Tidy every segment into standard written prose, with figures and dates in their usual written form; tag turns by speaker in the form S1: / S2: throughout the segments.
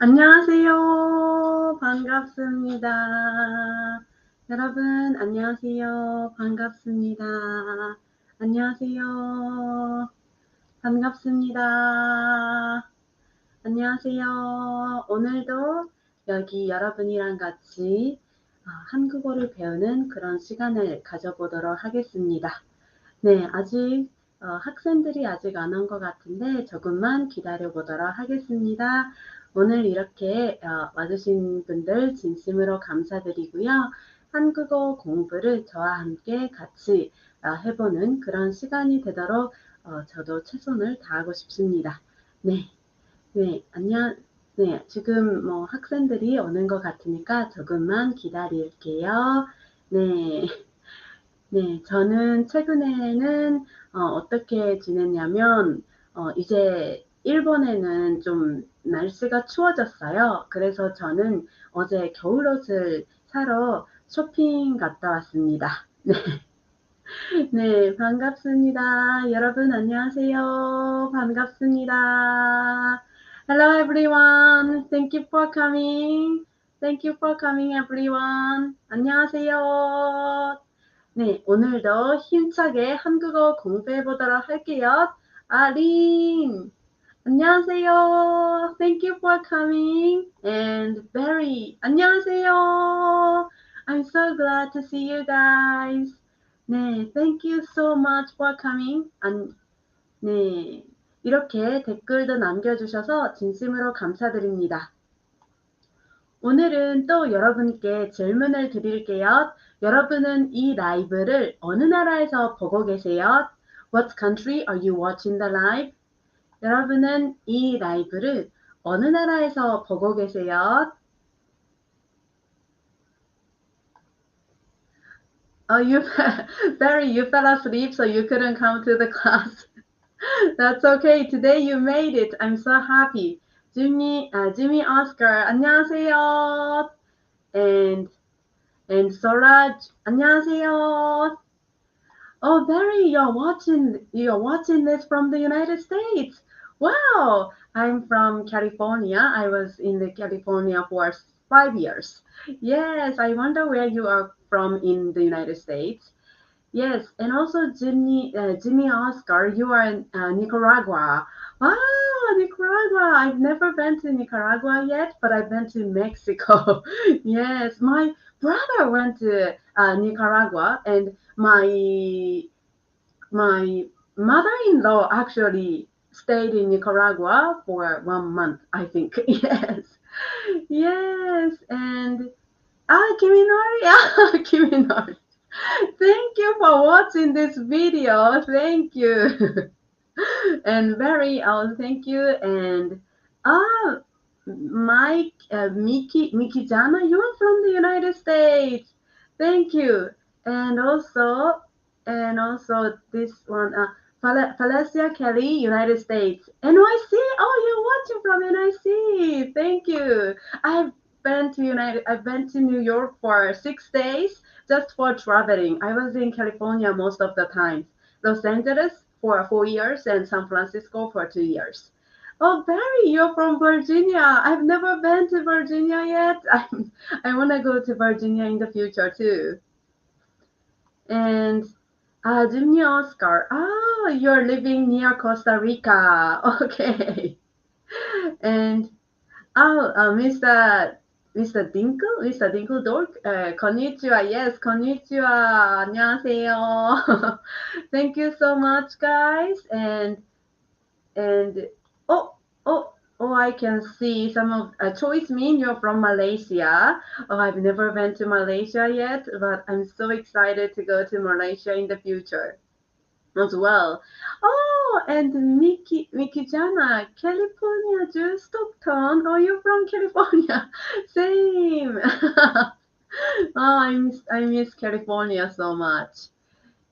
S1: 안녕하세요. 반갑습니다. 여러분, 안녕하세요. 반갑습니다. 안녕하세요. 반갑습니다. 안녕하세요. 오늘도 여기 여러분이랑 같이 한국어를 배우는 그런 시간을 가져보도록 하겠습니다. 네, 아직 학생들이 아직 안 온 것 같은데 조금만 기다려 보도록 하겠습니다. 오늘 이렇게 와주신 분들 진심으로 감사드리고요. 한국어 공부를 저와 함께 같이 해보는 그런 시간이 되도록 저도 최선을 다하고 싶습니다. 네, 네, 지금 뭐 학생들이 오는 것 같으니까 조금만 기다릴게요. 네. 네, 저는 최근에는 어떻게 지냈냐면 이제 일본에는 좀 날씨가 추워졌어요. 그래서 저는 어제 겨울옷을 사러 쇼핑 갔다 왔습니다. 네, 네, 반갑습니다. 여러분 안녕하세요. 반갑습니다. Hello everyone. Thank you for coming. Thank you for coming everyone. 안녕하세요. 네, 오늘도 힘차게 한국어 공부해 보도록 할게요. 린, 안녕하세요. Thank you for coming. And Barry, 안녕하세요. I'm so glad to see you guys. 네, thank you so much for coming. 네, 이렇게 댓글도 남겨주셔서 진심으로 감사드립니다. 오늘은 또 여러분께 질문을 드릴게요. 여러분은 이 라이브를 어느 나라에서 보고 계세요? What country are you watching the live? 여러분은 이 라이브를 어느 나라에서 보고 계세요? Barry, you fell asleep, so you couldn't come to the class. That's okay. Today you made it. I'm so happy. Jimmy Oscar, 안녕하세요. And Soraj, 안녕하세요. Oh, Barry, you're watching this from the United States. Wow, I'm from California. I was in the California for 5 years. Yes, I wonder where you are from in the United States. Yes, and also Jimmy Oscar, you are in Nicaragua. Wow, Nicaragua. I've never been to Nicaragua yet, but I've been to Mexico. Yes, my brother went to Nicaragua, and my mother-in-law actually stayed in Nicaragua for 1 month, I think. Yes, yes, and Kiminori, Kiminori. Thank you for watching this video. Thank you. And very, thank you. And ah, Mike, Miki Jana, you're from the United States. Thank you. And also, this one, Felicia Kelly, United States. NYC. Oh, you're watching from NYC. Thank you. I've been to New York for 6 days just for traveling. I was in California most of the time. Los Angeles for 4 years and San Francisco for 2 years. Oh, Barry, you're from Virginia. I've never been to Virginia yet. I want to go to Virginia in the future too. And Jimmy Oscar. Oh, you're living near Costa Rica. Okay. And Mr. Dinkle? Mr. Dinkle Dork? konnichiwa. Yes, konnichiwa. 안녕하세요. Thank you so much, guys. And oh, I can see some of Choice Min, you're from Malaysia. Oh, I've never been to Malaysia yet, but I'm so excited to go to Malaysia in the future as well. Oh, and Mickey Jana, California, Drew Stockton. Oh, you're from California. Same. Oh, I miss California so much.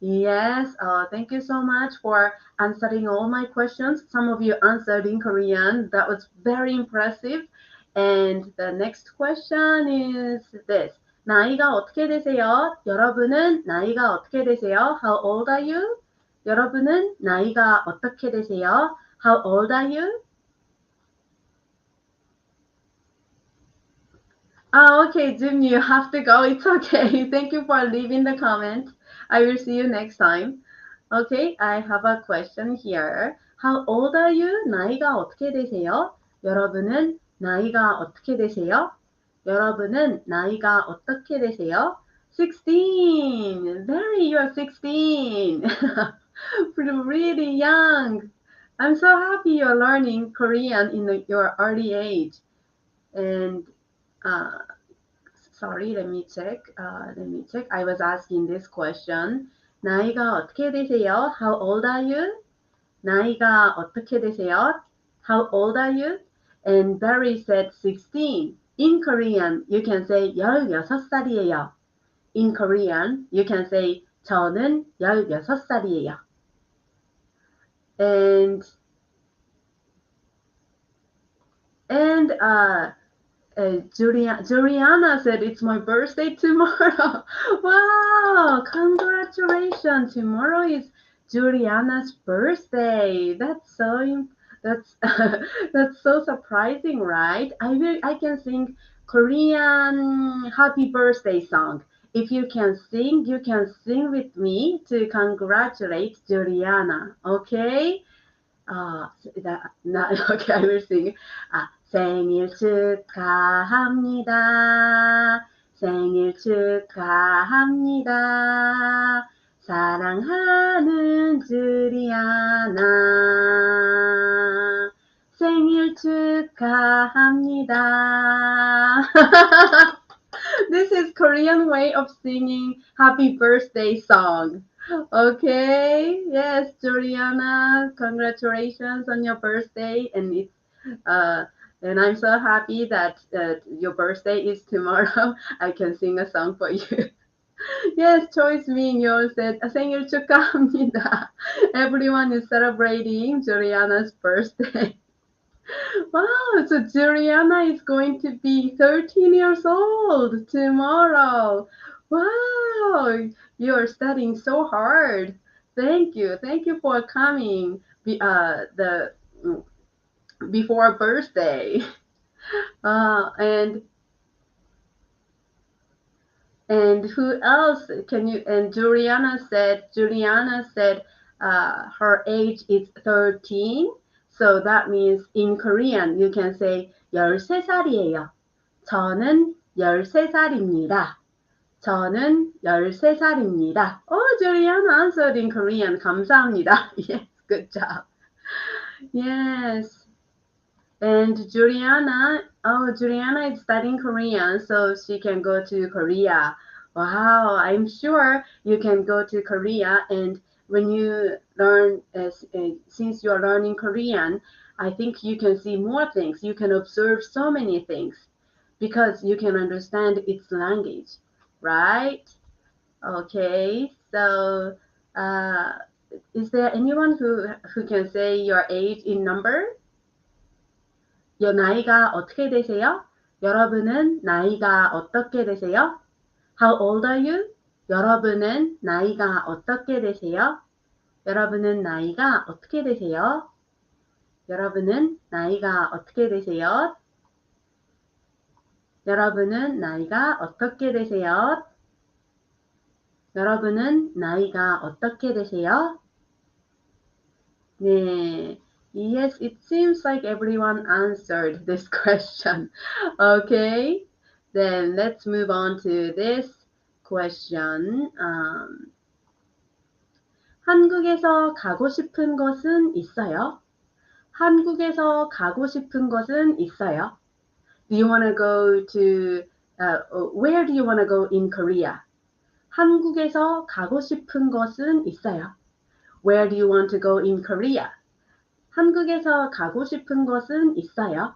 S1: Yes, thank you so much for answering all my questions. Some of you answered in Korean. That was very impressive. And the next question is this. 나이가 어떻게 되세요? 여러분은 나이가 어떻게 되세요? How old are you? 여러분은 나이가 어떻게 되세요? How old are you? Oh, okay, Jim, you have to go. It's okay. Thank you for leaving the comment. I will see you next time. Okay, I have a question here. How old are you? 나이가 어떻게 되세요? 여러분은 나이가 어떻게 되세요? 여러분은 나이가 어떻게 되세요? 16. Very, you're 16. Really young. I'm so happy you're learning Korean in your early age. And uh, sorry, let me check. I was asking this question. 나이가 어떻게 되세요? How old are you? 나이가 어떻게 되세요? How old are you? And Barry said 16. In Korean, you can say 16살이에요. In Korean, you can say 저는 16살이에요. And Juliana said it's my birthday tomorrow. Wow, congratulations. Tomorrow is Juliana's birthday. That's that's so surprising, right? I can sing Korean happy birthday song. If you can sing with me to congratulate Juliana. Okay? okay, I will sing. 생일 축하합니다. 생일 축하합니다. 사랑하는 주리아나. 생일 축하합니다. This is Korean way of singing happy birthday song. Okay, yes, Juliana, congratulations on your birthday, uh, and I'm so happy that your birthday is tomorrow. I can sing a song for you. Yes, Choice Minyo said, 생일 축하합니다. Everyone is celebrating Juliana's birthday. Wow, so Juliana is going to be 13 years old tomorrow. Wow, you are studying so hard. Thank you. Thank you for coming the before birthday. And who else can you? And Juliana said her age is 13. So that means in Korean you can say 13살이에요. 저는 13살입니다. 저는 13살입니다. Oh, Juliana answered in Korean. 감사합니다. Yes, good job. Yes. And Juliana is studying Korean, so she can go to Korea. Wow, I'm sure you can go to Korea. And when you learn, since you're learning Korean, I think you can see more things. You can observe so many things because you can understand its language, right? Okay, so is there anyone who can say your age in number? 나이가 어떻게 되세요? 여러분은 나이가 어떻게 되세요? How old are you? 여러분은 나이가 어떻게 되세요? 여러분은 나이가 어떻게 되세요? 여러분은 나이가 어떻게 되세요? 여러분은 나이가 어떻게 되세요? 여러분은 나이가 어떻게 되세요? 네. Yes, it seems like everyone answered this question. Okay, then let's move on to this question. 한국에서 가고 싶은 곳은 있어요? 한국에서 가고 싶은 곳은 있어요? Do you want to go to, where do you want to go in Korea? 한국에서 가고 싶은 곳은 있어요? Where do you want to go in Korea? 한국에서 가고 싶은 곳은 있어요?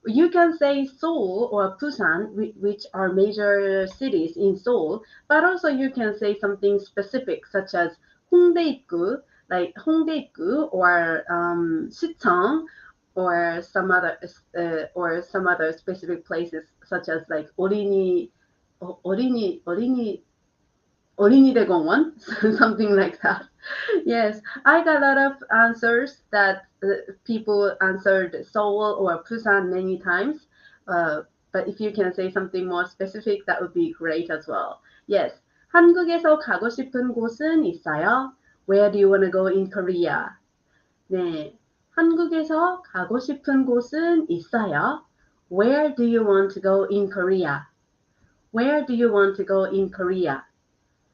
S1: You can say Seoul or Busan, which are major cities in Seoul, but also you can say something specific, such as 홍대입구, like 홍대입구, or 시청, or some other specific places, such as like 어린이대공원, something like that. Yes, I got a lot of answers that people answered Seoul or Busan many times. but if you can say something more specific, that would be great as well. Yes. 한국에서 가고 싶은 곳은 있어요? Where do you want to go in Korea? 네. 한국에서 가고 싶은 곳은 있어요? Where do you want to go in Korea? Where do you want to go in Korea?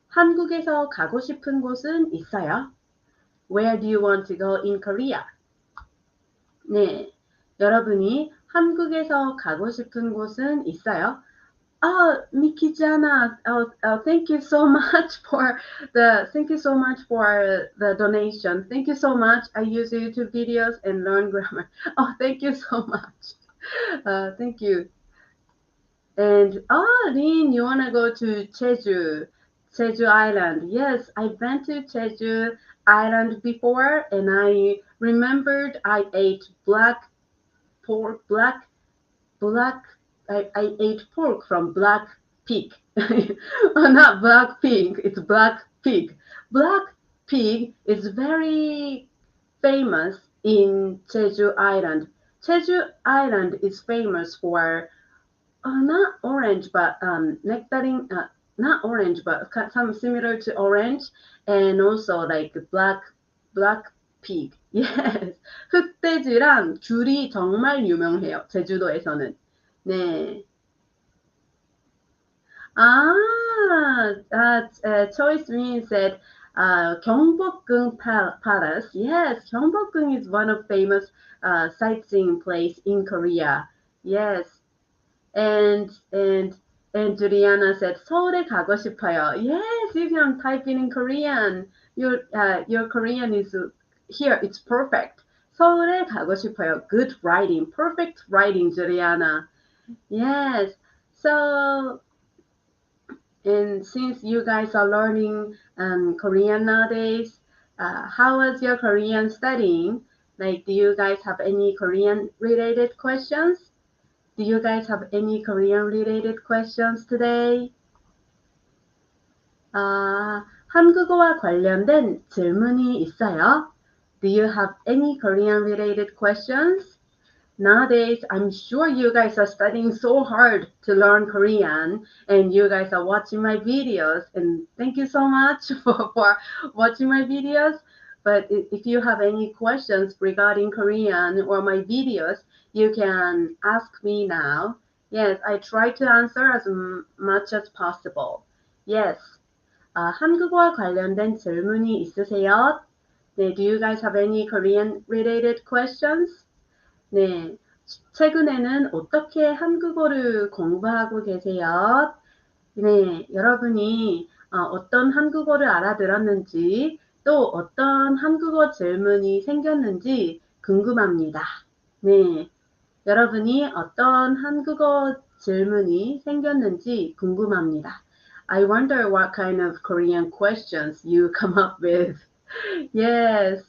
S1: 한국에서 가고 싶은 곳은 있어요? Where do you want to go in Korea? 네, 여러분이 한국에서 가고 싶은 곳은 있어요? Mikijana, thank you so much for the donation. Thank you so much. I use YouTube videos and learn grammar. Oh, thank you so much. Thank you. And Lin, you wanna go to Jeju Island? Yes, I've been to Jeju Island before, and I remembered I ate black pork, I ate pork from Black Pig. Not Black Pig, it's Black Pig. Black Pig is very famous in Jeju Island. Jeju Island is famous for not orange, but nectarine, not orange, but some similar to orange, and also like black pig. Yes. 흑돼지랑 귤이 정말 유명해요. 제주도에서는. 네. Choice Min said, 경복궁 Palace. Yes, 경복궁 is one of famous sightseeing place in Korea. Yes. And Juliana said, 서울에 가고 싶어요. Yes, you can type in Korean. Your Korean is here. It's perfect. 서울에 가고 싶어요. Good writing. Perfect writing, Juliana. Yes. So, and since you guys are learning Korean nowadays, how was your Korean studying? Like, do you guys have any Korean related questions? Do you guys have any Korean related questions today? 한국어와 관련된 질문이 있어요? Do you have any Korean related questions? Nowadays, I'm sure you guys are studying so hard to learn Korean, and you guys are watching my videos, and thank you so much for watching my videos. But if you have any questions regarding Korean or my videos, you can ask me now. Yes, I try to answer as much as possible. Yes. 한국어와 관련된 질문이 있으세요? 네, do you guys have any Korean related questions? 네, 최근에는 어떻게 한국어를 공부하고 계세요? 네, 여러분이 어떤 한국어를 알아들었는지 또 어떤 한국어 질문이 생겼는지 궁금합니다. 네, 여러분이 어떤 한국어 질문이 생겼는지 궁금합니다. I wonder what kind of Korean questions you come up with. Yes.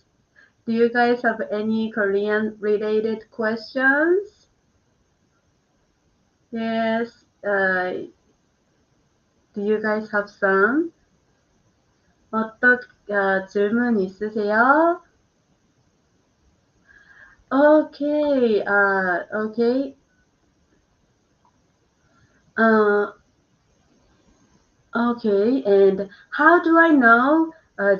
S1: Do you guys have any Korean related questions? Yes. Do you guys have some? 어떤 질문 있으세요? Okay. Okay. Okay. And how do I know?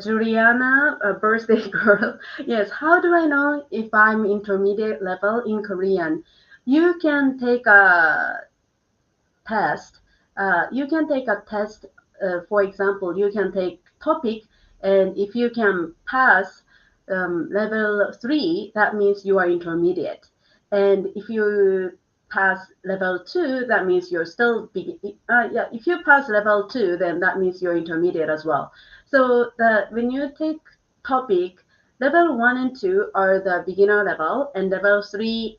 S1: Juliana, a birthday girl. Yes, how do I know if I'm intermediate level in Korean? You can take a test. You can take a test. For example, you can take topic, and if you can pass level 3, that means you are intermediate. And if you pass level 2, that means you're still if you pass level 2, then that means you're intermediate as well. So when you take topic, level 1 and 2 are the beginner level, and level 3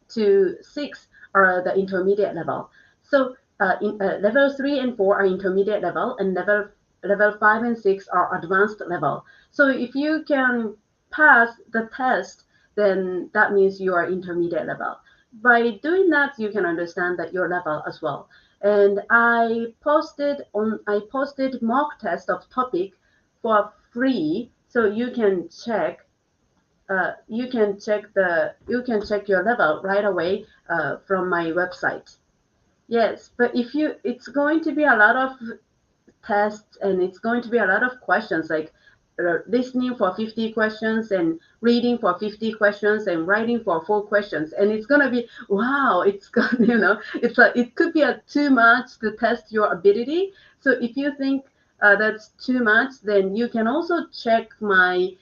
S1: to 6 are the intermediate level. So level 3 and 4 are intermediate level, and level 5 and 6 are advanced level. So if you can pass the test, then that means you are intermediate level. By doing that, you can understand that your level as well. And I posted mock test of topic for free, so you can check you can check your level right away from my website. Yes, but if you, it's going to be a lot of tests and it's going to be a lot of questions like listening for 50 questions and reading for 50 questions and writing for 4 questions, and it's going to be wow, it's going it's like it could be a too much to test your ability. So if you think that's too much, then you can also check my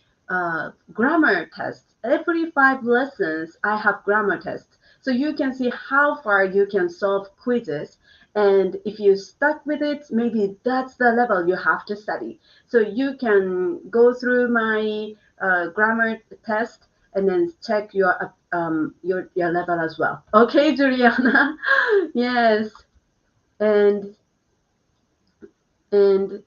S1: grammar test. Every 5 lessons I have grammar tests, so you can see how far you can solve quizzes, and if you stuck with it, maybe that's the level you have to study. So you can go through my grammar test and then check your level as well. Okay, Juliana. Yes, and and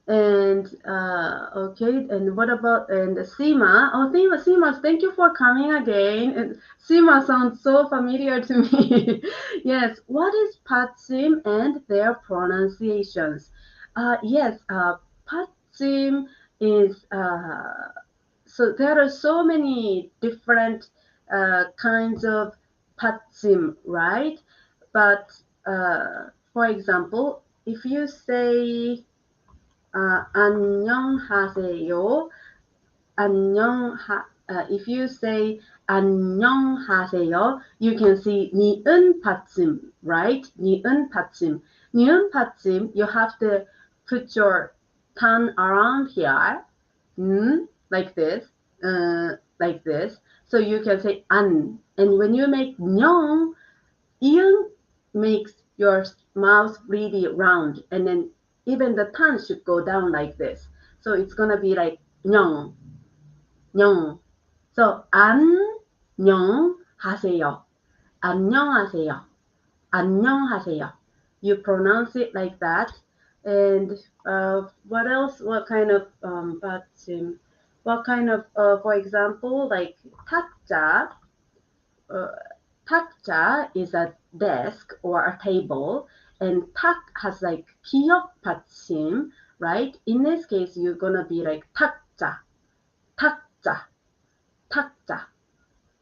S1: okay, and what about and Seema? Oh, Seema, thank you for coming again. And Seema sounds so familiar to me. Yes, what is Patsim and their pronunciations? Yes, Patsim is so there are so many different kinds of Patsim, right? But for example, if you say 안녕하세요. If you say 안녕하세요, you can see 니은 받침, right? 니은 받침. 니은 받침, you have to put your tongue around here, like this, like this. So you can say 안. And when you make 녕, 이응 makes your mouth really round, and then even the tongue should go down like this. So it's gonna be like 녕, 녕. So 안녕하세요, 안녕하세요, 안녕하세요. You pronounce it like that. And what else? What kind of what kind of for example, like 탁자. Uh, 탁자 is a desk or a table, and 탁 has like 기역 받침, right? In this case, you're gonna be like 탁자, 탁자, 탁자,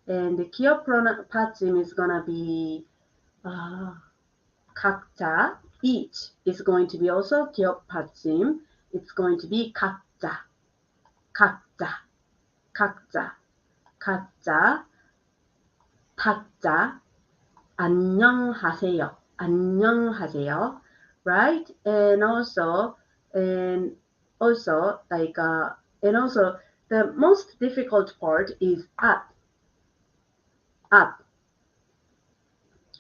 S1: and the 기역 받침 is gonna be 각자, each is going to be also 기역 받침. It's going to be 각자, 각자, 각자, 각자, 탁자, 안녕하세요. 안녕하세요. Right? And also like and also the most difficult part is at. At.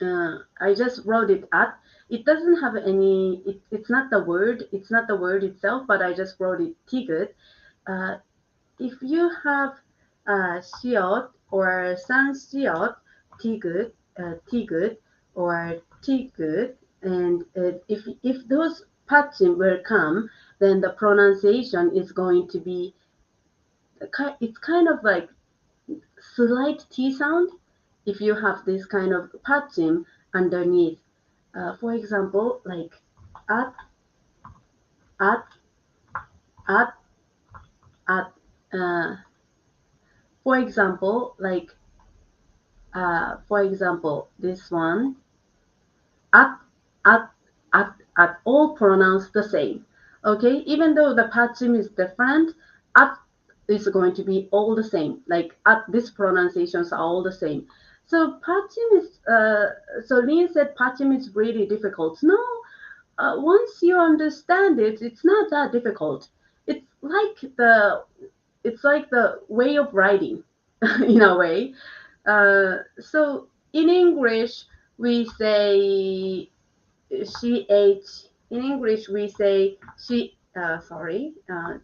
S1: I just wrote it at. It doesn't have any. It's not the word. It's not the word itself, but I just wrote it tigut. Uh, if you have 시옷 or 산시옷, 티귿, 티귿 or 티귿, and if those patching will come, then the pronunciation is going to be it's kind of like slight T sound if you have this kind of patching underneath. For example, like at, at, at, at. For example, like for example, this one, at, at, all pronounced the same. Okay, even though the patching is different, at is going to be all the same. Like at, these pronunciations are all the same. So patching is, so Lin said patching is really difficult. No, once you understand it, it's not that difficult. It's like the way of writing, in a way. So in English, we say she ate. In English, we say she. Sorry.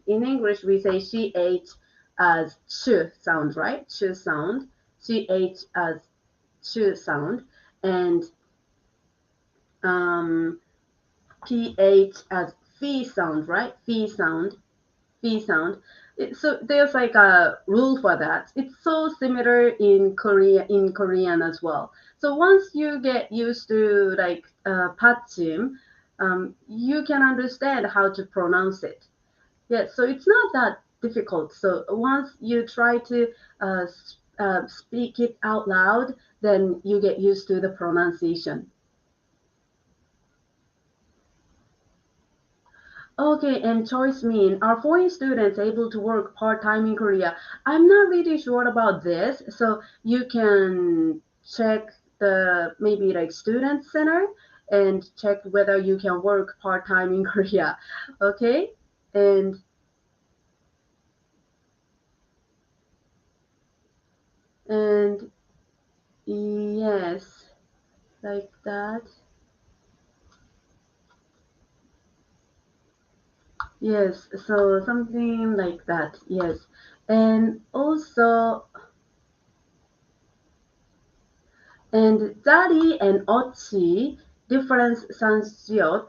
S1: In English, we say she ate as ch sound, right? Ch sound. She ate as ch sound, and ph as phi sound, right? Phi sound. Phi sound. So there's like a rule for that. It's so similar in Korean as well. So once you get used to like patchim, you can understand how to pronounce it. Yeah, so it's not that difficult. So once you try to speak it out loud, then you get used to the pronunciation. Okay, and choice mean, are foreign students able to work part-time in Korea? I'm not really sure about this, so you can check the maybe like student center and check whether you can work part-time in Korea. Okay? And and yes, like that. Yes, so something like that. Yes. And also, and 짜리 and 어치, difference sansiot.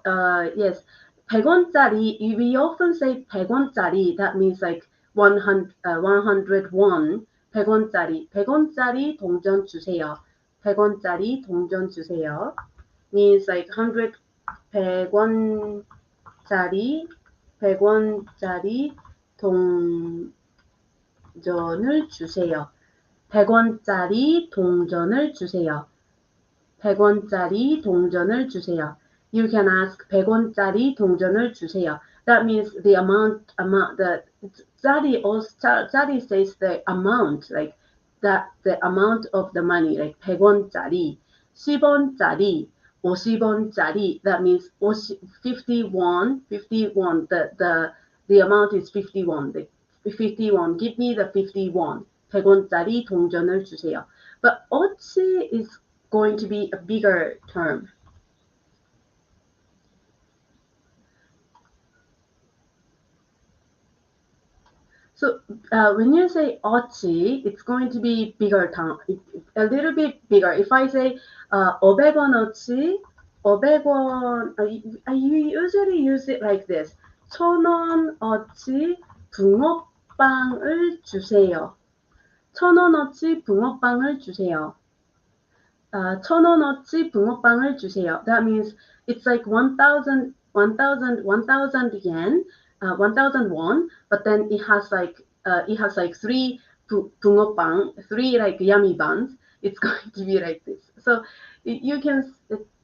S1: Yes, 100원짜리, we often say 100원짜리, that means like 100, 100 won. 100원짜리, 100원짜리 동전 주세요. 100원짜리 동전 주세요. Means like 100, 100원짜리, 100원짜리 동전을 주세요. 100원짜리 동전을 주세요. 100원짜리 동전을 주세요. You can ask 100원짜리 동전을 주세요. That means the amount, the 짜리 says the amount, like that the amount of the money, like 100원짜리, 10원짜리, 50원짜리, that means 50 won, 50 won, the amount is 50 won, the 50 won, give me the 50 won. 100원짜리 동전을 주세요. But 어치 is going to be a bigger term. So when you say 어치, it's going to be bigger term, a little bit bigger. If I say 500원어치, 500원, I usually use it like this. 1000원어치 붕어빵을 주세요. 1000원어치 붕어빵을 주세요. 1000원어치 붕어빵을 주세요. That means it's like 1,000 yen, 1,000 won, but then it has like three 붕어빵, three like yummy buns. It's going to be like this. So you can,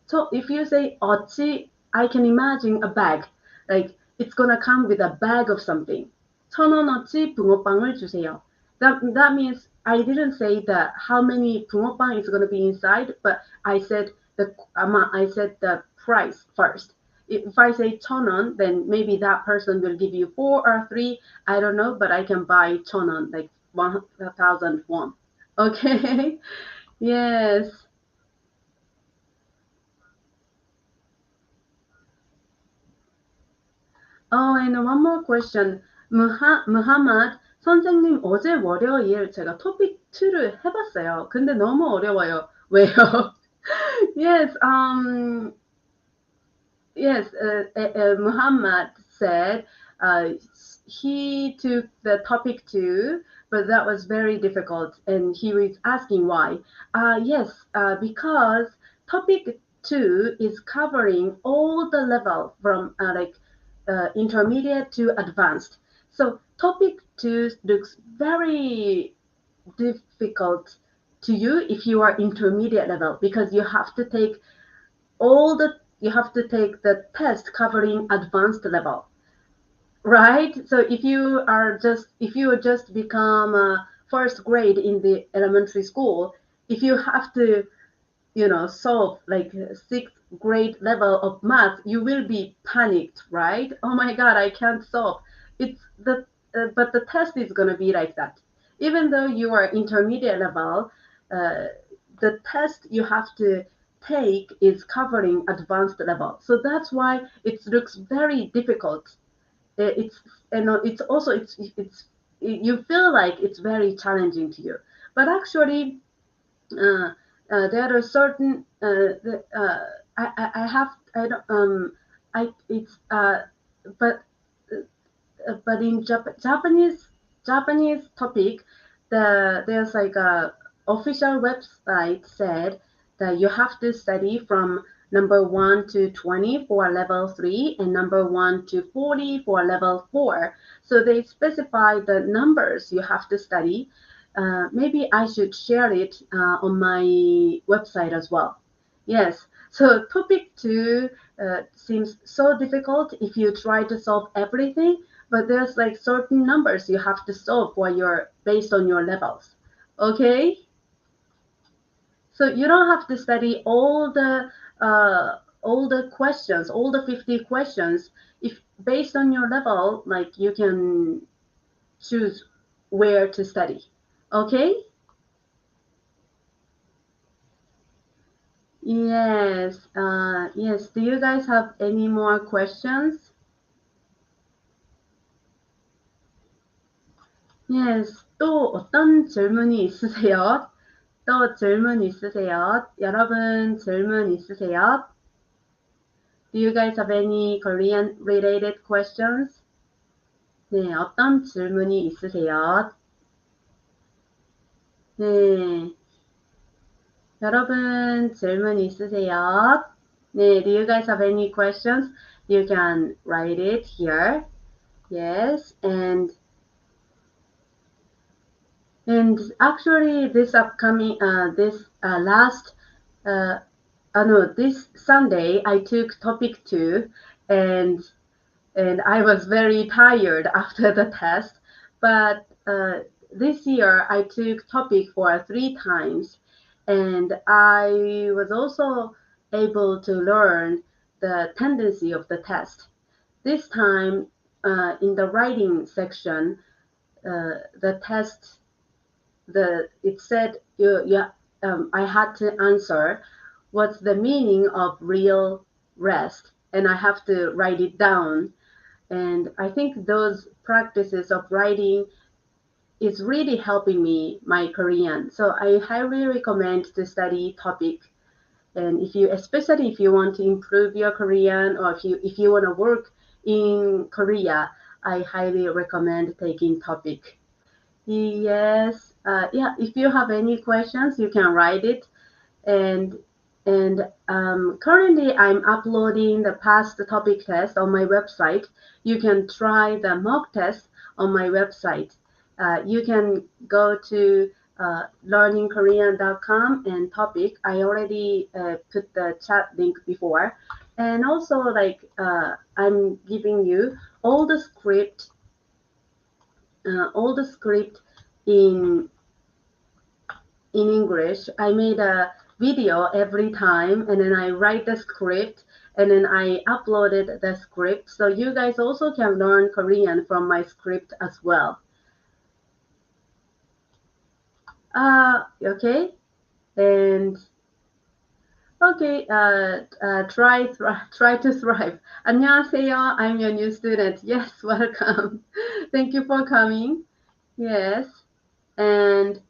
S1: so if you say 어치, I can imagine a bag. Like it's gonna come with a bag of something. 1,000원어치 붕어빵을 주세요. That means I didn't say that how many 붕어빵 is going to be inside, but I said the amount. I said the price first. If I say 1,000원, then maybe that person will give you 4 or 3. I don't know, but I can buy 1,000원, like 1,000 won. Okay. Yes. Oh, and one more question. Muhammad, 선생님 어제 월요일 제가 토픽 2를 해봤어요. 근데 너무 어려워요. 왜요? Yes, yes, Muhammad said he took the topic 2, but that was very difficult, and he was asking why. Yes, because topic 2 is covering all the level from intermediate to advanced. So topic 2 looks very difficult to you if you are intermediate level, because you have to take the test covering advanced level, right? So if you just become first grade in the elementary school, if you have to solve like sixth grade level of math, you will be panicked, right? Oh my god, I can't solve. It's the But the test is going to be like that. Even though you are intermediate level, the test you have to take is covering advanced level. So that's why it looks very difficult. It's also you feel like it's very challenging to you, but actually there are certain I have I don't I it's but in Japanese topic, there's like a official website said that you have to study from number 1 to 20 for level 3 and number 1 to 40 for level 4. So they specify the numbers you have to study. maybe I should share it on my website as well. Yes. So topic 2 seems so difficult if you try to solve everything, but there's like certain numbers you have to solve for your based on your levels. Okay? So you don't have to study all the questions, all the 50 questions. If based on your level, like you can choose where to study. Okay? Yes. Yes. Do you guys have any more questions? Yes. 또 어떤 질문이 있으세요? 또 질문 있으세요? 여러분 질문 있으세요? Do you guys have any Korean related questions? 네, 어떤 질문이 있으세요? 네, 여러분 질문 있으세요? 네, do you guys have any questions? You can write it here. Yes, and actually this upcoming this Sunday I took topic 2 and I was very tired after the test, but this year I took topic for 3 times and I was also able to learn the tendency of the test. This time in the writing section, the test it said I had to answer what's the meaning of real rest, and I have to write it down. And I think those practices of writing is really helping me my Korean. So I highly recommend to study topic. And especially if you want to improve your Korean, or if you want to work in Korea, I highly recommend taking topic. Yes. Yeah. If you have any questions, you can write it. And currently, I'm uploading the past topic test on my website. You can try the mock test on my website. You can go to learningkorean.com and topic. I already put the chat link before. And also, like, I'm giving you all the script in English. I made a video every time, and then I write the script, and then I uploaded the script. So you guys also can learn Korean from my script as well. Okay, and okay, try to thrive. 안녕하세요. I'm your new student. Yes, welcome. Thank you for coming. Yes, and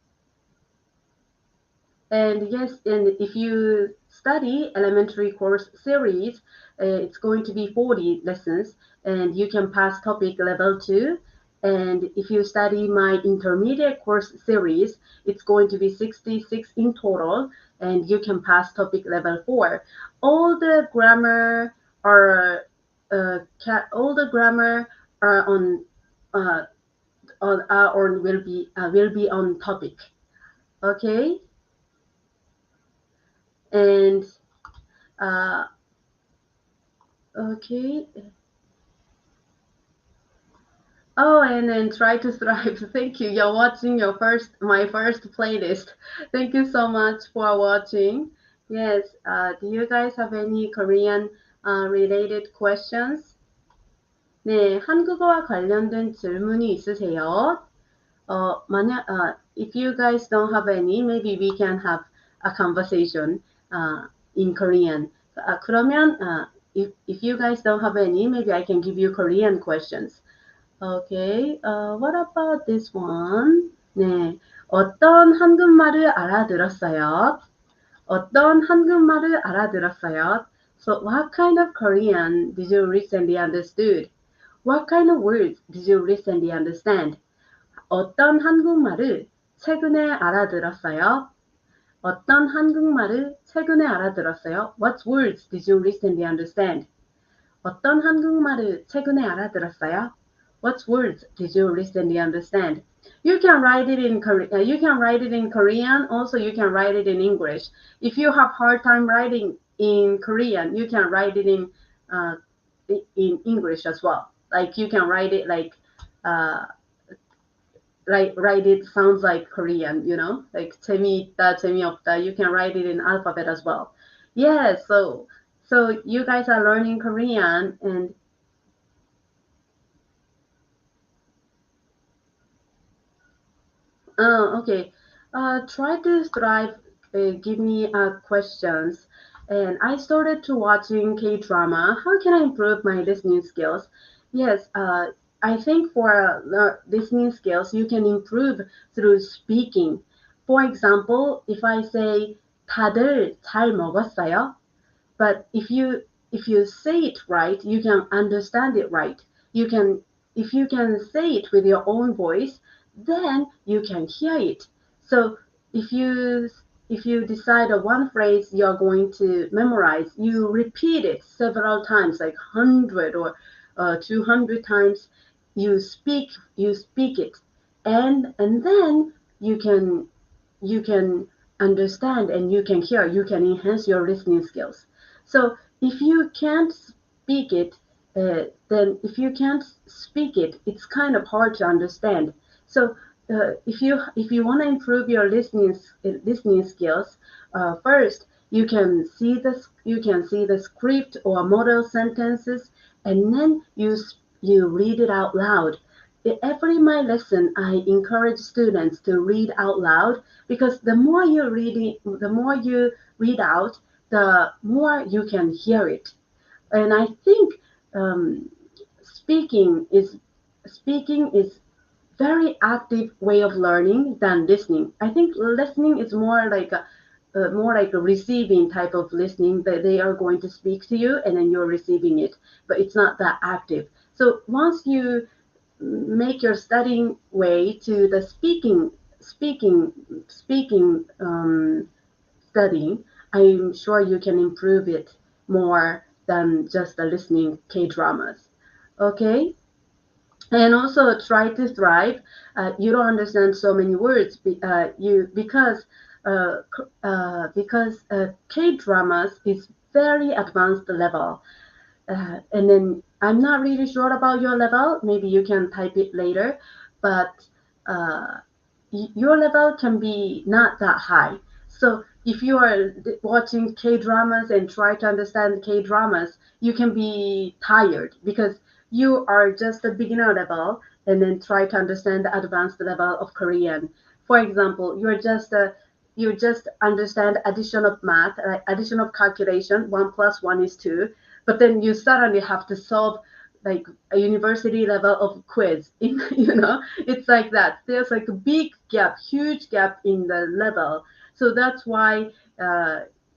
S1: yes, and if you study elementary course series, it's going to be 40 lessons, and you can pass topic level 2. And if you study my intermediate course series, it's going to be 66 in total, and you can pass topic level 4. All the grammar are on or will be on topic. Okay. And okay. Oh, and then try to thrive. Thank you. You're watching my first playlist. Thank you so much for watching. Yes. Do you guys have any Korean related questions? 네, 한국어와 관련된 질문이 있으세요? if you guys don't have any, maybe we can have a conversation in Korean. 그러면 if you guys don't have any, maybe I can give you Korean questions. Okay, what about this one? 네, 어떤 한국말을 알아들었어요? 어떤 한국말을 알아들었어요? So what kind of Korean did you recently understood? What kind of words did you recently understand? 어떤 한국말을 최근에 알아들었어요? 어떤 한국말을 최근에 알아들었어요? What words did you recently understand? 어떤 한국말을 최근에 알아들었어요? What words did you recently understand? You can write it in Korean. You can write it in Korean. Also, you can write it in English. If you have hard time writing in Korean, you can write it uh, in English as well. Like you can write it like uh, write it sounds like Korean. You know, like 재미있다, 재미없다. You can write it in alphabet as well. Yeah. So you guys are learning Korean and okay. Try to strive. Give me questions. And I started to watching K drama. How can I improve my listening skills? Yes. I think for listening skills, you can improve through speaking. For example, if I say 다들 잘 먹었어요, but if you say it right, you can understand it right. You can if you can say it with your own voice, then you can hear it. So if you decide on one phrase you're going to memorize, you repeat it several times, like 100 or 200 times. You speak it, and then you can understand and you can hear. You can enhance your listening skills. So if you can't speak it, then if you can't speak it, it's kind of hard to understand. So if you want to improve your listening skills, first you can see the script or model sentences, and then you read it out loud. Every my lesson, I encourage students to read out loud, because the more you read out, the more you can hear it. And I think um, speaking is speaking is very active way of learning than listening. I think listening is more like a receiving type of listening, that they are going to speak to you and then you're receiving it, but it's not that active. So once you make your studying way to the speaking studying, I'm sure you can improve it more than just the listening K dramas. Okay, and also try to thrive. You don't understand so many words you because K dramas is very advanced level, and then I'm not really sure about your level. Maybe you can type it later, but uh, your level can be not that high. So if you are watching K dramas and try to understand K dramas, you can be tired because you are just a beginner level and then try to understand the advanced level of Korean. For example, you just understand addition of math, addition of calculation, 1 plus 1 is 2, but then you suddenly have to solve like a university level of quiz in it's like that. There's like a big gap, huge gap in the level. So that's why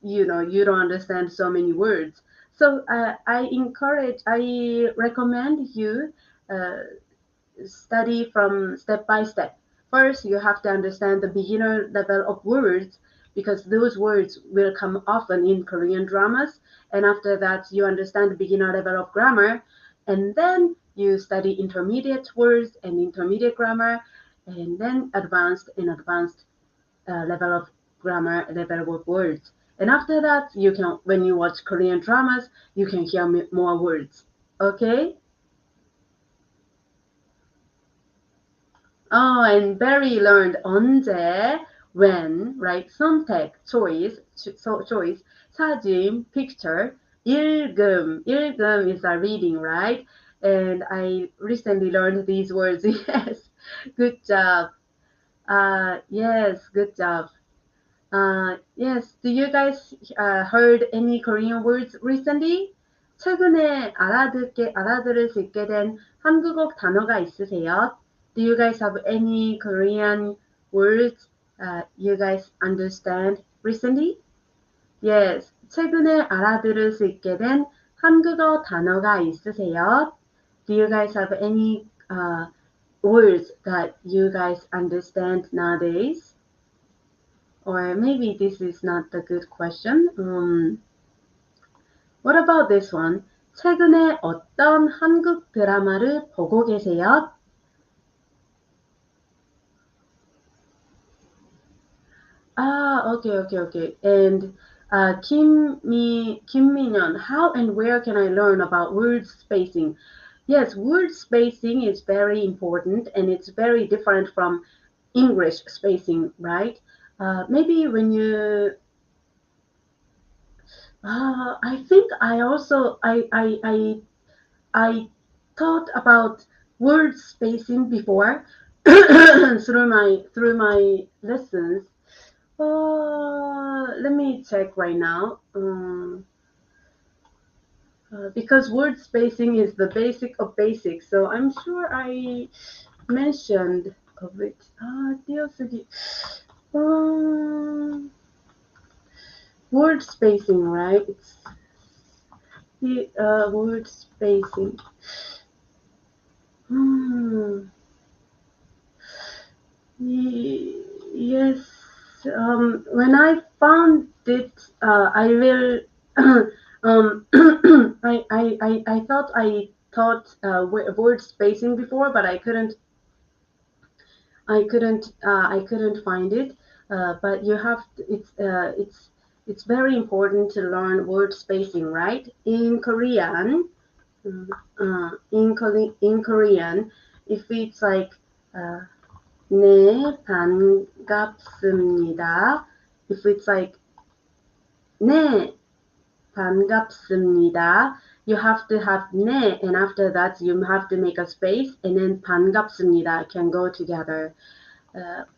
S1: you don't understand so many words. So I recommend you uh, study from step by step. First, you have to understand the beginner level of words, because those words will come often in Korean dramas. And after that, you understand the beginner level of grammar. And then you study intermediate words and intermediate grammar, and then advanced level of grammar, level of words. And after that, when you watch Korean dramas, you can hear more words. Okay? Oh, and Barry learned 언제, when, right? 선택, choice, 사진, picture, 읽음 is a reading, right? And I recently learned these words. Yes, good job. Yes, good job. Yes, do you guys heard any Korean words recently? 최근에 알아들을 수 있게 된 한국어 단어가 있으세요? Do you guys have any Korean words you guys understand recently? Yes, 최근에 알아들을 수 있게 된 한국어 단어가 있으세요? Do you guys have any words that you guys understand nowadays? Or maybe this is not a good question. What about this one? 최근에 어떤 한국 드라마를 보고 계세요? Okay. And Kim Minyeon, how and where can I learn about word spacing? Yes, word spacing is very important and it's very different from English spacing, right? Maybe when you, I think I also I thought about word spacing before through my lessons. Let me check right now. Because word spacing is the basic of basics, so I'm sure I mentioned of it. 띄어쓰기. Um, word spacing, right? It's the word spacing. Hmm. Yes. When I found it, I will. I thought I taught word spacing before, but I couldn't find it. But you have to, it's very important to learn word spacing, right? In Korean, in Korean, if it's like uh, 네, 반갑습니다. If it's like 네, 반갑습니다, you have to have 네, and after that you have to make a space, and then 반갑습니다 can go together.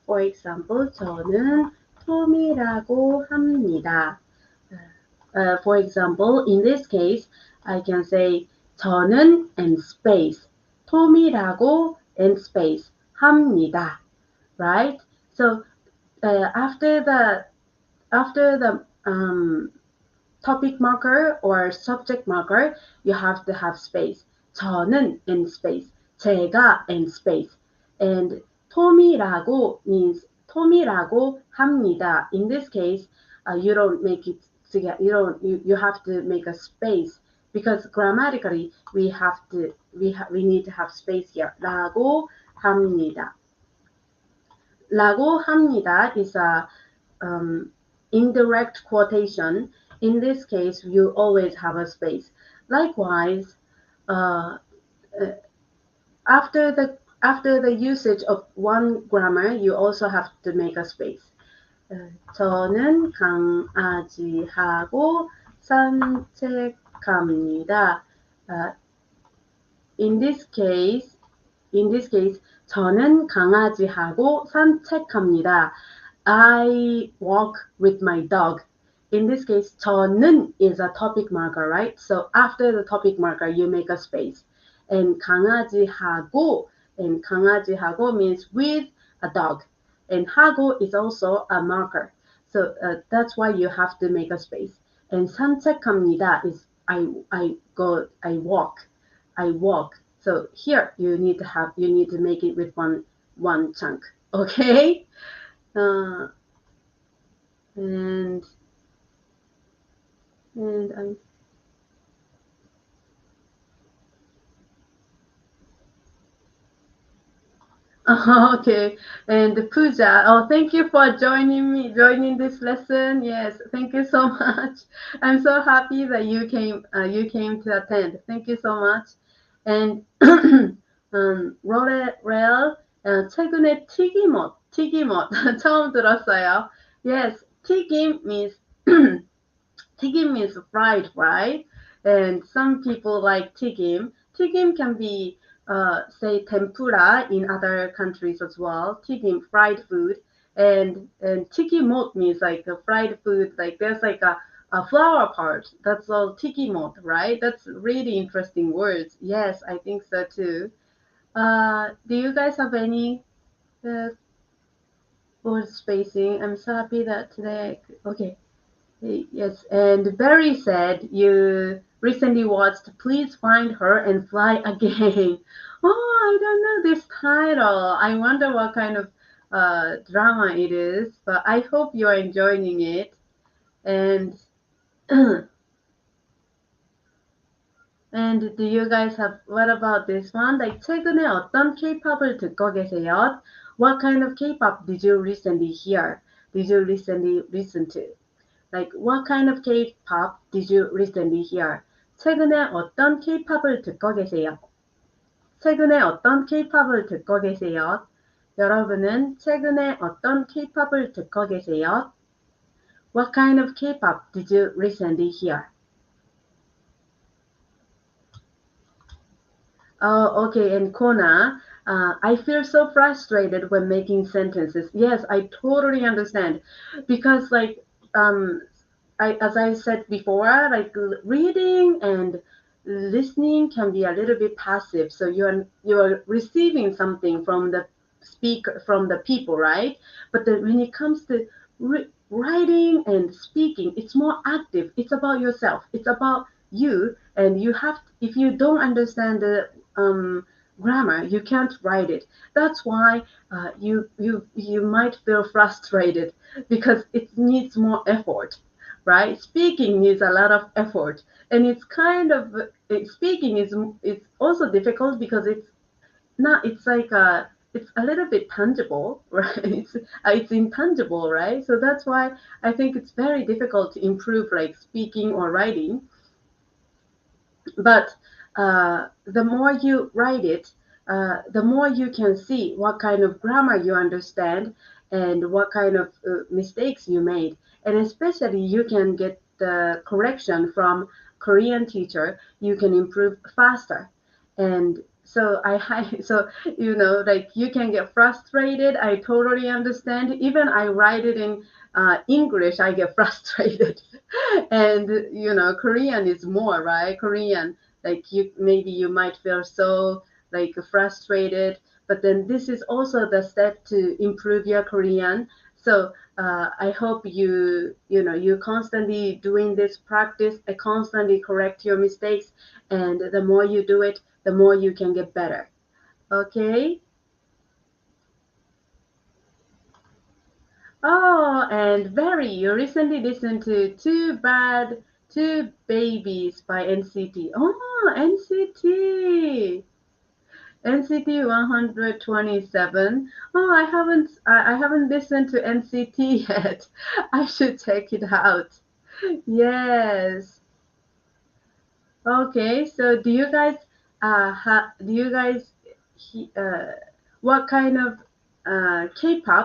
S1: For example, 저는 톰이라고 합니다. For example, in this case, I can say 저는 and space, 톰이라고 and space, 합니다. Right? So after the topic marker or subject marker, you have to have space. 저는 and space, 제가 and space, and 톰이라고 means 톰이라고 합니다. In this case, you don't make it together. You have to make a space because grammatically we need to have space here. 라고 합니다. 라고 합니다 is a indirect quotation. In this case, you always have a space. Likewise, uh, uh, after the usage of one grammar, you also have to make a space. 저는 강아지하고 산책합니다. Uh, in this case, 저는 강아지하고 산책합니다. I walk with my dog. In this case, 저는 is a topic marker, right? So after the topic marker, you make a space. And 강아지하고 means with a dog. And 하고 is also a marker. So that's why you have to make a space. And 산책합니다 is I walk. So here you need to make it with one chunk. Okay? Uh, and I okay. And Pooja, thank you for joining this lesson. Yes, thank you so much. I'm so happy that you came to attend. Thank you so much. And Rail, 최근에 튀김옷 처음 들었어요. Yes, 튀김 means 튀김 means fried, right? And some people like 튀김. 튀김 can be, say, tempura in other countries as well. 튀김, fried food. And 튀김옷 means like a fried food. Like there's like a flower part. That's all 튀김옷, right? That's really interesting words. Yes, I think so too. Do you guys have any uh, word spacing? I'm so happy that today. Okay. Yes, and Barry said you recently watched Please Find Her and Fly Again. Oh, I don't know this title. I wonder what kind of drama it is, but I hope you're enjoying it. And and do you guys have, what about this one? Like 최근에 어떤 K-pop을 듣고 계세요? What kind of K-pop did you recently hear? did you recently listen to? Like, what kind of K-pop did you recently hear? 최근에 어떤 K-pop을 듣고 계세요? 최근에 어떤 K-pop을 듣고 계세요? 여러분은 최근에 어떤 K-pop을 듣고 계세요? What kind of K-pop did you recently hear? Oh, okay. And Kona, I feel so frustrated when making sentences. Yes, I totally understand, because like um, as I said before, like reading and listening can be a little bit passive. So you're receiving something from the speaker, from the people, right? But then when it comes to writing and speaking, it's more active. It's about yourself. It's about you, and you have. If you don't understand the grammar, you can't write it. That's why you might feel frustrated, because it needs more effort, right? Speaking needs a lot of effort, and it's kind of speaking is it's also difficult, because it's like it's a little bit tangible, right? It's intangible, right? So that's why I think it's very difficult to improve like speaking or writing. But the more you write it, the more you can see what kind of grammar you understand and what kind of mistakes you made. And especially you can get the correction from Korean teacher, you can improve faster. And so so like you can get frustrated. I totally understand. Even I write it in English, I get frustrated. And Korean is more, right? Korean, like you might feel so like frustrated, but then this is also the step to improve your Korean. So I hope you constantly doing this practice and constantly correct your mistakes, and the more you do it, the more you can get better. Okay. Oh, and Barry, you recently listened to Two Babies by NCT. Oh, NCT. NCT 127. Oh, I haven't listened to NCT yet. I should check it out. Yes. Okay, so do you guys what kind of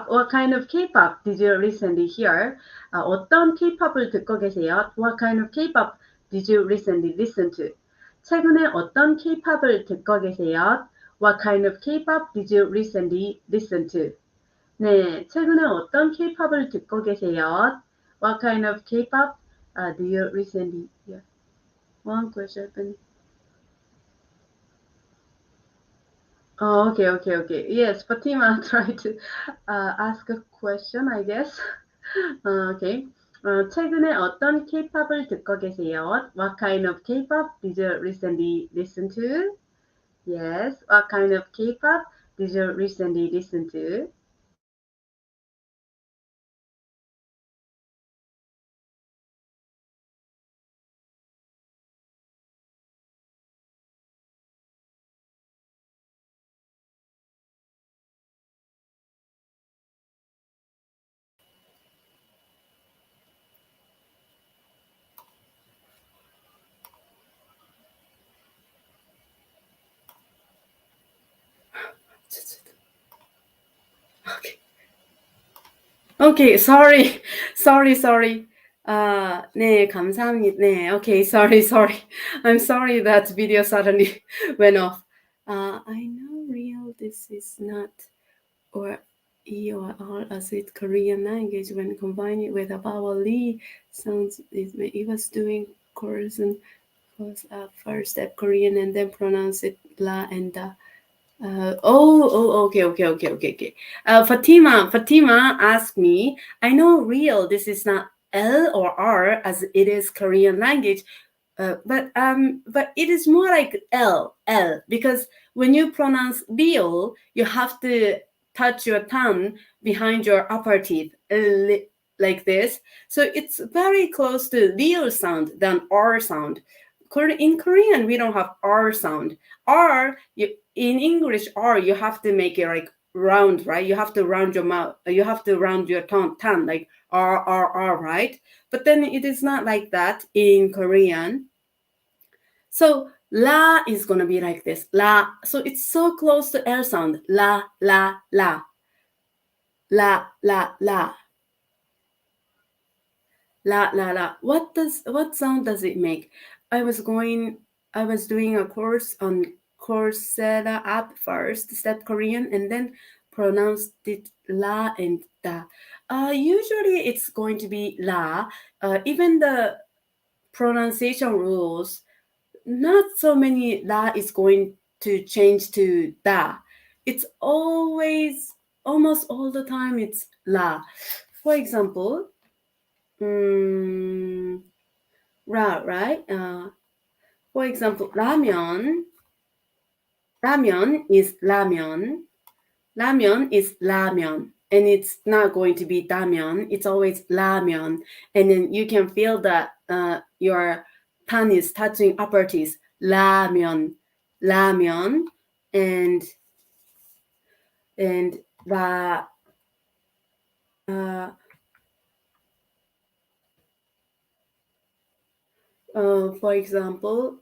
S1: what kind of K-pop did you recently hear? 어떤 K-pop을 듣고 계세요? What kind of K-pop did you recently listen to? 최근에 어떤 K-pop을 듣고 계세요? What kind of K-pop did you recently listen to? 네, 최근에 어떤 K-pop을 듣고 계세요? What kind of K-pop do you recently hear? One question. Oh, okay, okay, okay. Yes, Fatima tried to ask a question, I guess. Okay. 최근에 어떤 K-pop을 듣고 계세요? What kind of K-pop did you recently listen to? Yes, what kind of K-pop did you recently listen to? Okay. Okay, sorry. Sorry. 네, 감사합니다. 네, okay, sorry. I'm sorry that video suddenly went off. I know real this is not or E or R as with Korean language when combined with a vowel Lee sounds it was doing course and was first step Korean and then pronounce it la and da. Okay. Fatima asked me, I know real, this is not L or R as it is Korean language, but it is more like L, because when you pronounce real, you have to touch your tongue behind your upper teeth, like this. So it's very close to real sound than R sound. In Korean, we don't have R sound. In English, R, you have to make it like round, right? You have to round your mouth. You have to round your tongue like R, right? But then it is not like that in Korean. So la is gonna be like this, la. So it's so close to L sound, la, la, la, la, la, la, la, la, la. What sound does it make? I was doing a course on Coursera app first, Step Korean, and then pronounced it la and da. Usually it's going to be la. Even the pronunciation rules, not so many la is going to change to da. It's almost all the time it's la. For example, ra, right? For example, ramen. Ramen is ramen. Ramen is ramen. And it's not going to be damyeon. It's always ramen. And then you can feel that your tongue is touching upper teeth. Ramen, ramen, and ra. For example,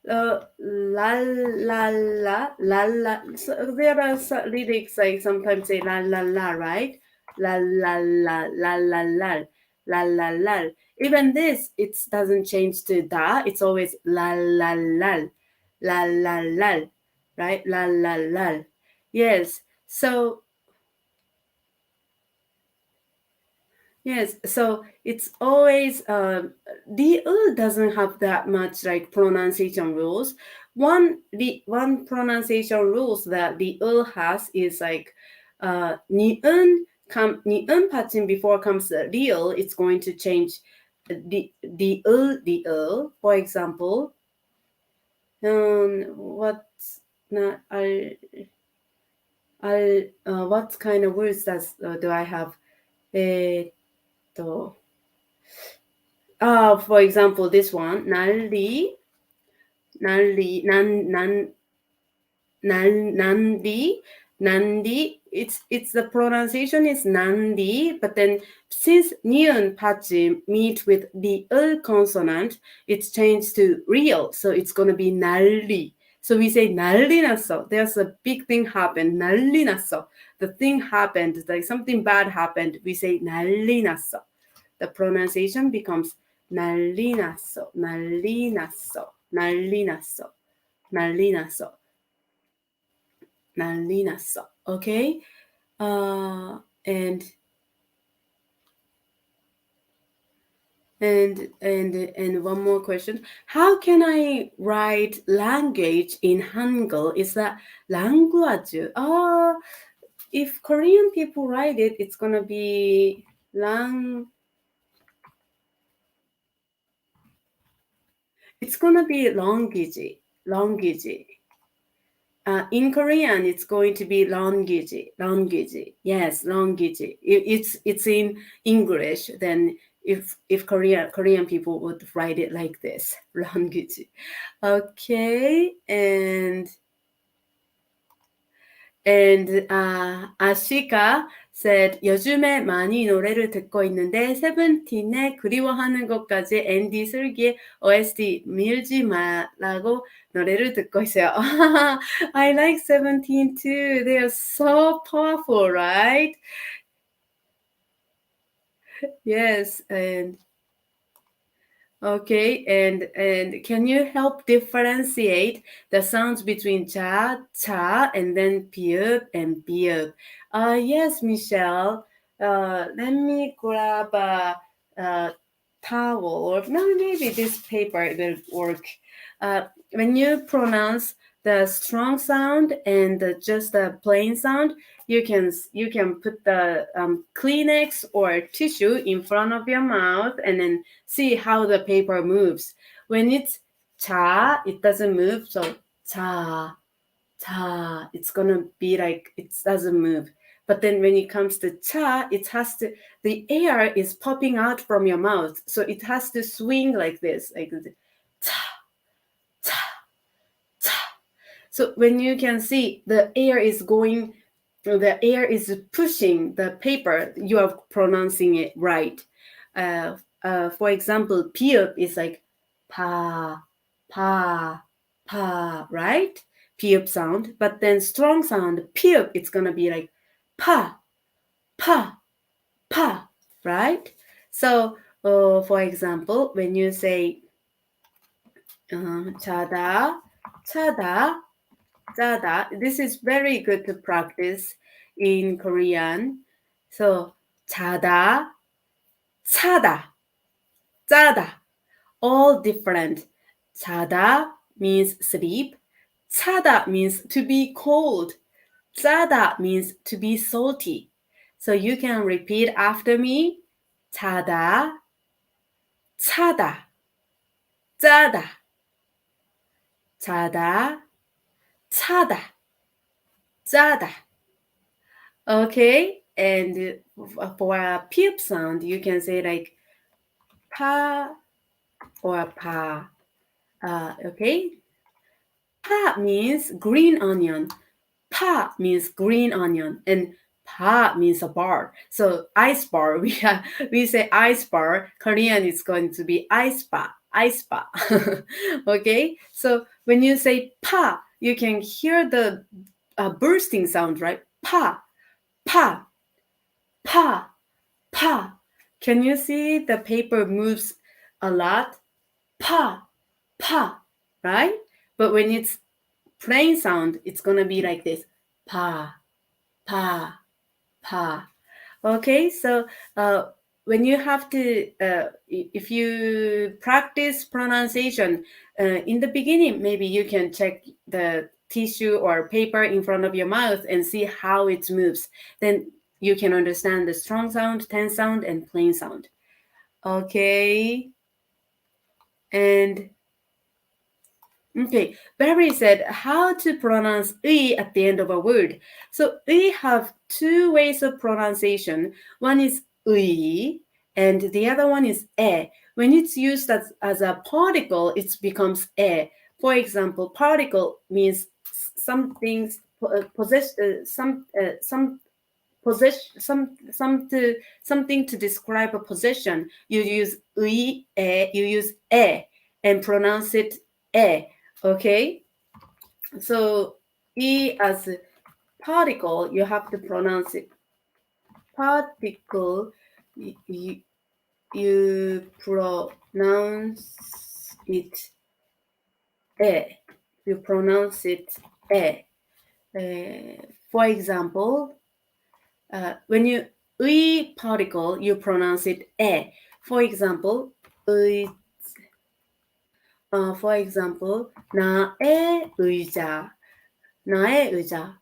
S1: la la la la la. So there are lyrics like sometimes say la la la, right? La la la la la la la la la. Even this, it doesn't change to da. It's always la la la la la la, right? La la la. Yes. So yes, so it's always the doesn't have that much like pronunciation rules. The one pronunciation rules that the has is like ni은 받침 before comes the real, it's going to change the. For example, what's not what kind of words do I have? So, for example, this one, 난리, 난리, 난디, 난디. It's the pronunciation is 난디, but then since 니은 받침 meet with the consonant, it's changed to real, so it's gonna be 난리. So we say 난리 났어. There's a big thing happened. 난리 났어. The thing happened, like something bad happened. We say 난리 났어. The pronunciation becomes 난리 났어, 난리 났어, 난리 났어, 난리 났어, 난리 났어. Okay? And one more question. How can I write language in Hangul? Is that language? If Korean people write it, it's gonna be it's gonna be language. In Korean, it's going to be language. Yes, language. It's in English. Then if Korean people would write it like this, language. Okay, and Ashika said 요즘에 많이 노래를 듣고 있는데 세븐틴의 그리워하는 것까지 앤디 슬기의 OST 밀지 마라고 노래를 듣고 있어요. I like Seventeen too. They are so powerful, right? Yes, and okay, and can you help differentiate the sounds between cha, cha, and then piup and biup? Yes, Michelle. Let me grab a towel, or maybe this paper will work. When you pronounce the strong sound and just the plain sound, you can put the Kleenex or tissue in front of your mouth and then see how the paper moves. When it's cha, it doesn't move. So cha, cha, it's gonna be like it doesn't move. But then when it comes to cha, the air is popping out from your mouth. So it has to swing like this, like cha, cha, cha. So when you can see the air is going the air is pushing the paper, you are pronouncing it right. For example, piup is like pa, pa, pa, right? Piup sound. But then strong sound, piup, it's gonna be like pa, pa, pa, right? So, for example, when you say 자다, 차다, 짜다, this is very good to practice in Korean. So, 자다, 차다, 짜다, all different. 자다 means sleep. 차다 means to be cold. 짜다 means to be salty. So you can repeat after me. 자다, 차다, 짜다, 자다, 차다, 짜다. Okay, and for a peep sound, you can say like pa or pa. Okay, pa means green onion. Pa means green onion, and pa means a bar. So ice bar, we say ice bar. Korean is going to be ice bar, ice bar. Okay, so when you say pa, you can hear the bursting sound, right? Pa, pa, pa, pa. Can you see the paper moves a lot? Pa, pa, right? But when it's plain sound, it's gonna be like this. Pa, pa, pa. Okay, so when you have to, if you practice pronunciation in the beginning, maybe you can check the tissue or paper in front of your mouth and see how it moves. Then you can understand the strong sound, tense sound, and plain sound. Okay, and okay, Barry said how to pronounce "e" at the end of a word. So "e" have two ways of pronunciation. One is "e" and the other one is "e." When it's used as a particle, it becomes "e." For example, particle means something's possess some possession something to describe a possession. You use "e", you use "e" and pronounce it "e." Okay, so E as a particle, you have to pronounce it particle. You pronounce it E. You pronounce it E. For example, when you E particle, you pronounce it E. For example, 나의 의자, 나의 의자.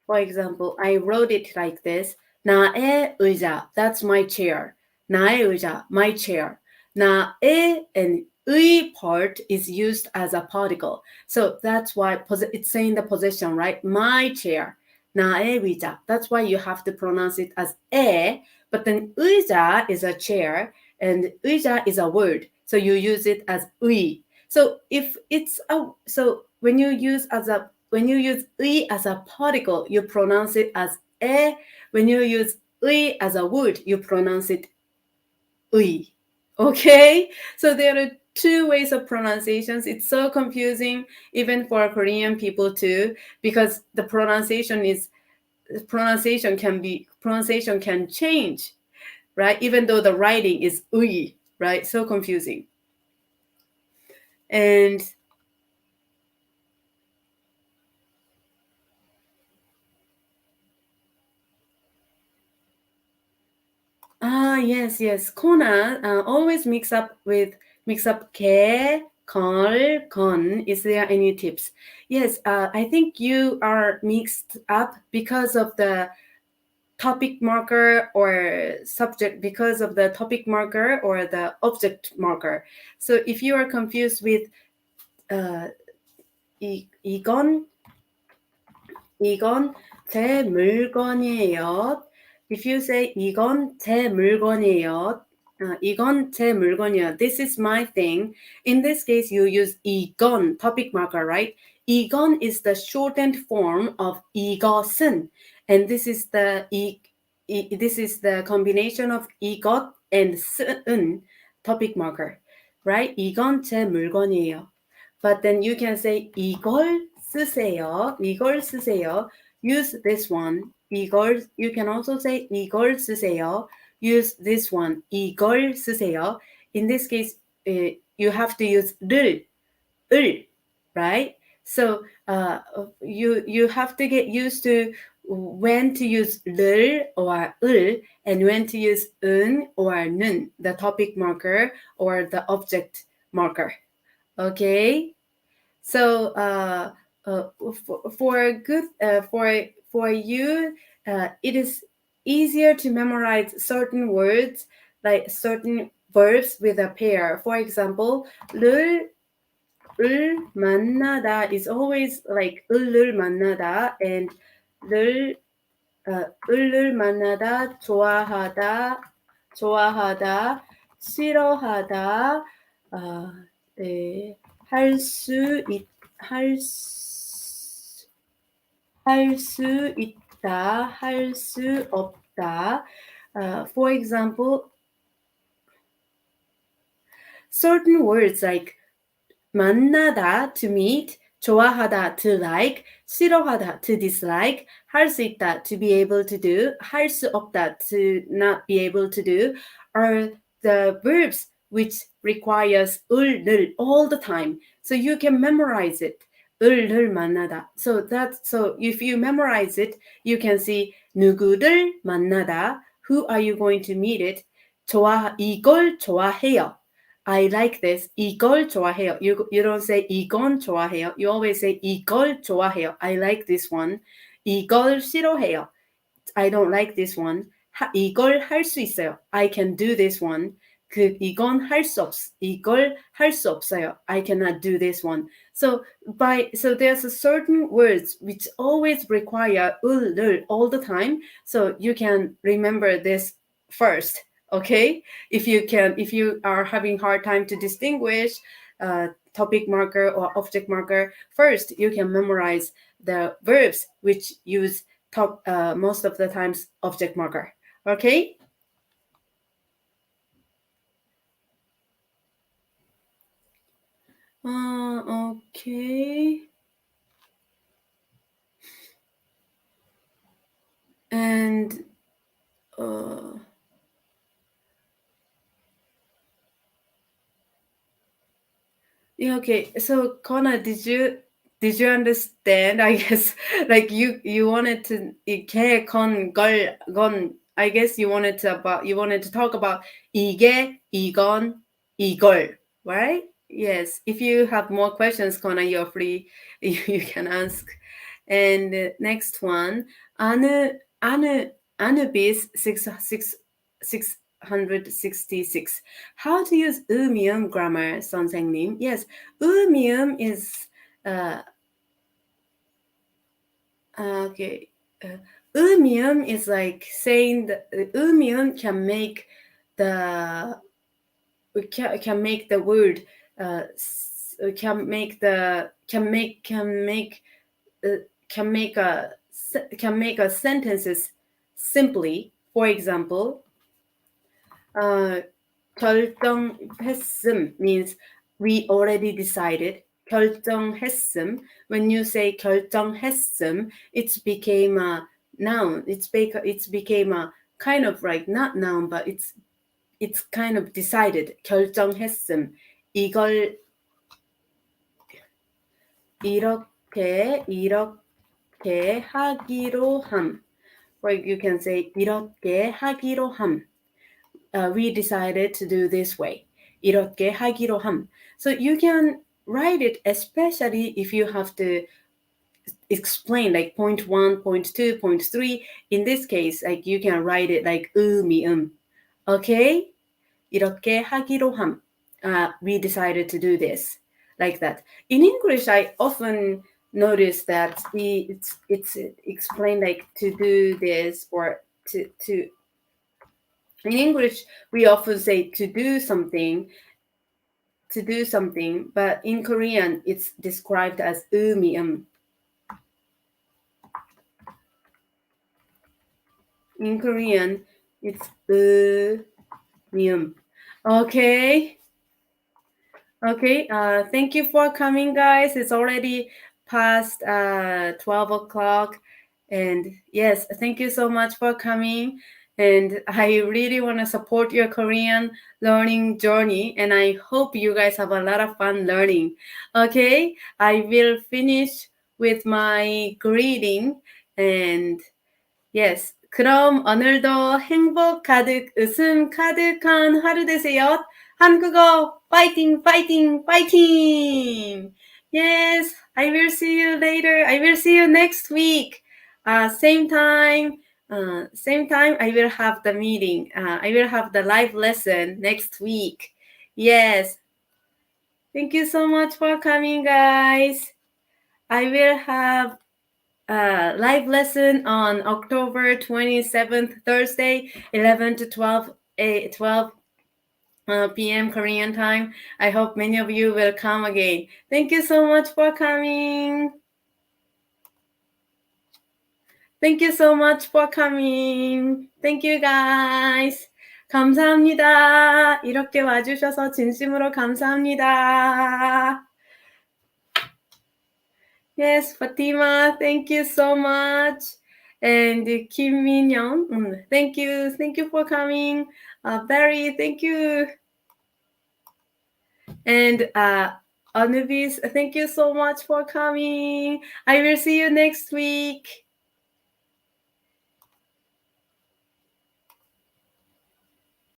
S1: For example, I wrote it like this. 나의 의자, that's my chair. 나의 의자, my chair. 나의 and 의 part is used as a particle. So that's why it's saying the possession, right? My chair. 나의 의자. That's why you have to pronounce it as 에, but then 의자 is a chair and 의자 is a word. So you use it as 의. So if it's when you use 의 as a particle, you pronounce it as 에. When you use 의 as a word, you pronounce it 의. Okay? So there are two ways of pronunciations. It's so confusing, even for Korean people too, because the pronunciation can change, right? Even though the writing is 의, right? So confusing. And yes. Kona always mix up 개, 걸, 건. Is there any tips? Yes, I think you are mixed up because of the topic marker or subject, because of the topic marker or the object marker. So if you are confused with 이건 제 물건이에요. If you say 이건 제 물건이에요, 이건 제 물건이에요. This is my thing. In this case, you use 이건, topic marker, right? 이건 is the shortened form of 이것은. And this is the combination of 이것 and 쓰은 topic marker, right? 이건 제 물건이에요. But then you can say 이걸 쓰세요. 이걸 쓰세요. Use this one. 이걸, you can also say 이걸 쓰세요. Use this one. 이걸 쓰세요. In this case, you have to use 를, 을, right? So you have to get used to when to use 를 or 을 and when to use 은 or 는, the topic marker or the object marker. Okay, so for good for you, it is easier to memorize certain words like certain verbs with a pair. For example, 를 만나다 is always like 을을 만나다, and 을을 만나다, 좋아하다, 싫어하다, 네, 할 수 있다, 할 수 없다. For example, certain words like 만나다 to meet, 좋아하다 to like, 싫어하다 to dislike, 할 수 있다 to be able to do, 할 수 없다 to not be able to do, are the verbs which requires 을를 all the time. So you can memorize it. 을을 만나다. So if you memorize it, you can see 누구를 만나다. Who are you going to meet it? 이걸 좋아해요. I like this. 이걸 좋아해요. You don't say 이건 좋아해요. You always say 이걸 좋아해요. I like this one. 이걸 싫어해요. I don't like this one. 이걸 할 수 있어요. I can do this one. 이건 이걸 할 수 없어요. I cannot do this one. So there's a certain words which always require 을 all the time. So you can remember this first. Okay, if you are having hard time to distinguish topic marker or object marker, first you can memorize the verbs which use most of the times object marker. Okay. Okay. And yeah, okay. So Kona, did you understand? I guess like you wanted to I guess you wanted to talk about 이게, 이건, 이걸, right? Yes. If you have more questions, Kona, you're free. You can ask. And next one, Anubis 666. How to use 음이음 grammar, 선생님? Yes, 음이음 is okay. 음이음 is like saying that 음이음 can make the word can make a sentences simply. For example, 결정했음 means we already decided. 결정했음, when you say 결정했음, it became a noun. It's became a kind of like not noun, but it's kind of decided. 결정했음. 이걸 이렇게 하기로 함. Or you can say 이렇게 하기로 함. We decided to do this way. 이렇게 하기로 함. So you can write it, especially if you have to explain like point 1, point 2, point 3. In this case, like you can write it like 미음. Okay? 이렇게 하기로 함. We decided to do this. Like that. In English, I often notice that it's explained like to do this or to in English, we often say to do something, but in Korean, it's described as 음이음. in Korean, it's nium. Okay. Okay. Thank you for coming, guys. It's already past 12 o'clock. And yes, thank you so much for coming. And I really want to support your Korean learning journey. And I hope you guys have a lot of fun learning. Okay. I will finish with my greeting. And yes. 그럼 오늘도 행복 가득, 웃음 가득한 하루 되세요. 한국어 파이팅, 파이팅, 파이팅! Yes, I will see you later. I will see you next week. Same time, I will have the meeting. I will have the live lesson next week. Yes. Thank you so much for coming, guys. I will have live lesson on October 27th, Thursday, 11 to 12 p.m. Korean time. I hope many of you will come again. Thank you so much for coming. Thank you so much for coming. Thank you guys. 감사합니다. 이렇게 와주셔서 진심으로 감사합니다. Yes, Fatima, thank you so much. And Kim Min-young, thank you for coming. Barry, thank you. And Anubis, thank you so much for coming. I will see you next week.